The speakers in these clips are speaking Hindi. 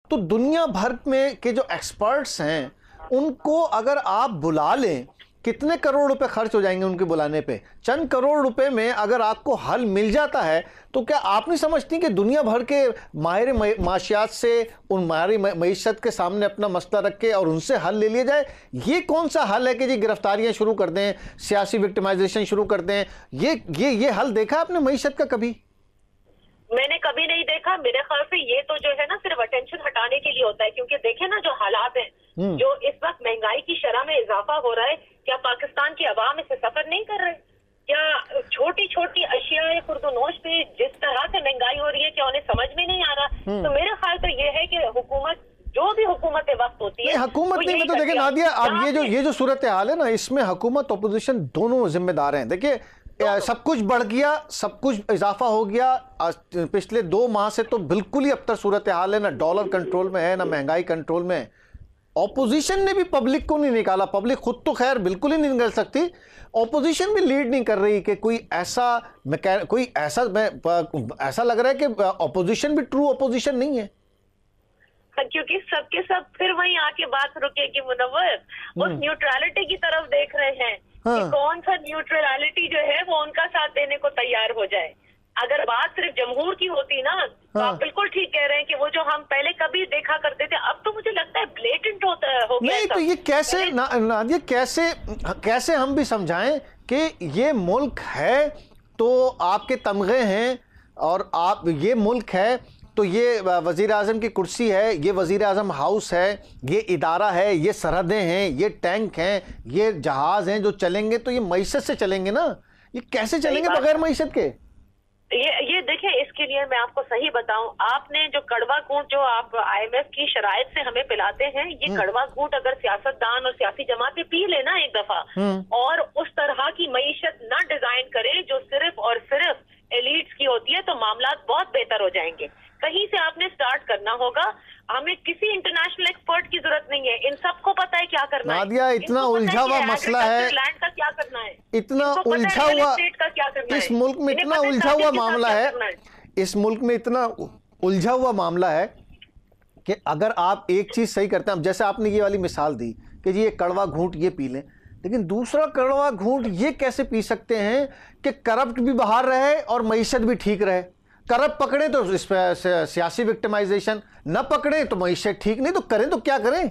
तो दुनिया भर में के जो एक्सपर्ट्स हैं उनको अगर आप बुला लें, कितने करोड़ रुपए खर्च हो जाएंगे उनके बुलाने पे। चंद करोड़ रुपए में अगर आपको हल मिल जाता है तो क्या आप नहीं समझती कि दुनिया भर के माहिर माशियात से उन माहिर मईशत के सामने अपना मसला रख के और उनसे हल ले लिया जाए? ये कौन सा हल है कि जी गिरफ्तारियां शुरू कर दें, सियासी विक्टिमाइजेशन शुरू कर दें? ये हल देखा आपने मईशत का कभी? मैंने कभी नहीं देखा। मेरे ख्याल से ये तो जो है ना सिर्फ अटेंशन हटाने के लिए होता है, क्योंकि देखे ना जो हालात हैं, जो इस वक्त महंगाई की शरह में इजाफा हो रहा है, क्या पाकिस्तान की अवाम इससे सफर नहीं कर रहे? क्या छोटी छोटी अशिया खुर्दोनोश पे जिस तरह से महंगाई हो रही है क्या उन्हें समझ में नहीं आ रहा? तो मेरे ख्याल तो ये है कि हुकूमत, जो भी हुकूमत वक्त होती है, हुकूमत नहीं, तो देखिए नादिया, अब ये जो सूरत हाल है ना, इसमें हुकूमत अपोजिशन दोनों जिम्मेदार हैं। देखिए सब कुछ बढ़ गया, सब कुछ इजाफा हो गया। पिछले 2 माह से तो बिल्कुल ही अबतर सूरत हाल है, ना डॉलर कंट्रोल में है ना महंगाई कंट्रोल में है। ऑपोजिशन ने भी पब्लिक को नहीं निकाला, पब्लिक खुद तो खैर बिल्कुल ही नहीं निकल सकती, ऑपोजिशन भी लीड नहीं कर रही कि कोई ऐसा ऐसा लग रहा है कि ऑपोजिशन भी ट्रू ऑपोजिशन नहीं है, क्योंकि सबके सब फिर वहीं आके बात रुकेगी मुनव्वर, उस न्यूट्रलिटी की तरफ देख रहे हैं कि कौन सा न्यूट्रलिटी जो है वो उनका साथ देने को तैयार हो जाए। अगर बात सिर्फ जमहूर की होती ना, तो आप बिल्कुल ठीक कह रहे हैं कि वो जो हम पहले कभी देखा करते थे, अब तो मुझे लगता है ब्लेटेंट हो गया। नहीं तो ये कैसे नादिया, कैसे हम भी समझाएं कि ये मुल्क है तो आपके तमगे हैं, और आप ये मुल्क है तो ये वज़ीर आज़म की कुर्सी है, ये वज़ीर आज़म हाउस है, ये इदारा है, ये सरहदें हैं, ये टैंक हैं, ये जहाज़ हैं जो चलेंगे तो ये मईशत से चलेंगे ना। ये कैसे चलेंगे बगैर मईशत के? ये देखिए, इसके लिए मैं आपको सही बताऊं, आपने जो कड़वा घूंट जो आप IMF की शराइत से हमें पिलाते हैं, ये कड़वा घूंट अगर सियासतदान और सियासी जमातें पी लेना एक दफा, और उस तरह की मईशत ना डिजाइन करे जो सिर्फ और सिर्फ एलिट्स की होती है, तो मामला बहुत बेहतर हो जाएंगे। कहीं से आपने स्टार्ट करना होगा। हमें किसी इंटरनेशनल एक्सपर्ट की जरूरत नहीं है, इन सबको पता है क्या करना है। नादिया, इतना उलझा हुआ मसला है, लैंड का क्या करना है, इतना उलझा हुआ, इस मुल्क में इतना उलझा हुआ मामला है, इस मुल्क में इतना उलझा हुआ मामला है कि अगर आप एक चीज सही करते हैं, जैसे आपने ये वाली मिसाल दी कि जी ये कड़वा घूंट ये पी लें, लेकिन दूसरा कड़वा घूंट ये कैसे पी सकते हैं कि करप्ट भी बाहर रहे और मईशत भी ठीक रहे? करप्ट पकड़े तो इस पर सियासी विक्टिमाइजेशन, न पकड़े तो मईशत ठीक, नहीं तो करें तो क्या करें?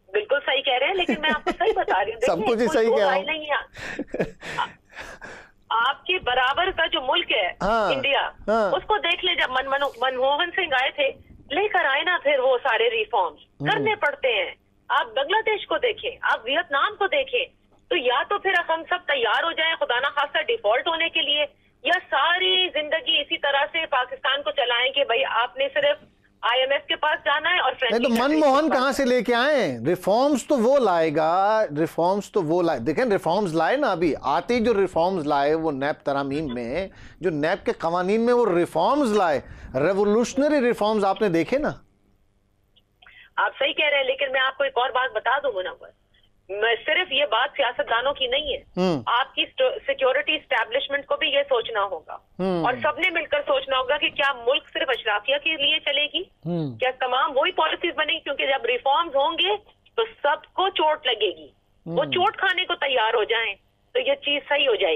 बिल्कुल सही कह रहे हैं, लेकिन मैं आपको सही बता रही हूँ, सब कुछ ही सही कह रहा हूं। आपके बराबर का जो मुल्क है इंडिया, उसको देख ले, जब मनमोहन सिंह आए थे, लेकर आए ना फिर वो सारे रिफॉर्म्स करने पड़ते हैं। आप बांग्लादेश को देखें, आप वियतनाम को देखें, तो या तो फिर हम सब तैयार हो जाएं खुदा ना खास्ता डिफॉल्ट होने के लिए, या सारी जिंदगी इसी तरह से पाकिस्तान को चलाएं कि भाई आपने सिर्फ IMF के पास जाना है और नहीं तो मनमोहन कहां से लेके आए? रिफॉर्म्स तो वो लाएगा, रिफॉर्म्स तो वो लाए, देखें रिफॉर्म्स लाए ना, अभी आते जो रिफॉर्म्स लाए वो नैब तरामीम में, जो नैब के कवानीन में वो रिफॉर्म्स लाए, रेवोल्यूशनरी रिफॉर्म्स आपने देखे ना। आप सही कह रहे हैं, लेकिन मैं आपको एक और बात बता दूं मुनव्वर, सिर्फ ये बात सियासतदानों की नहीं है, आपकी सिक्योरिटी एस्टैब्लिशमेंट को भी ये सोचना होगा, और सबने मिलकर सोचना होगा कि क्या मुल्क सिर्फ अशराफिया के लिए चलेगी, क्या तमाम वही पॉलिसीज बनेगी, क्योंकि जब रिफॉर्म्स होंगे तो सबको चोट लगेगी, वो चोट खाने को तैयार हो जाएं तो ये चीज सही हो जाएगी।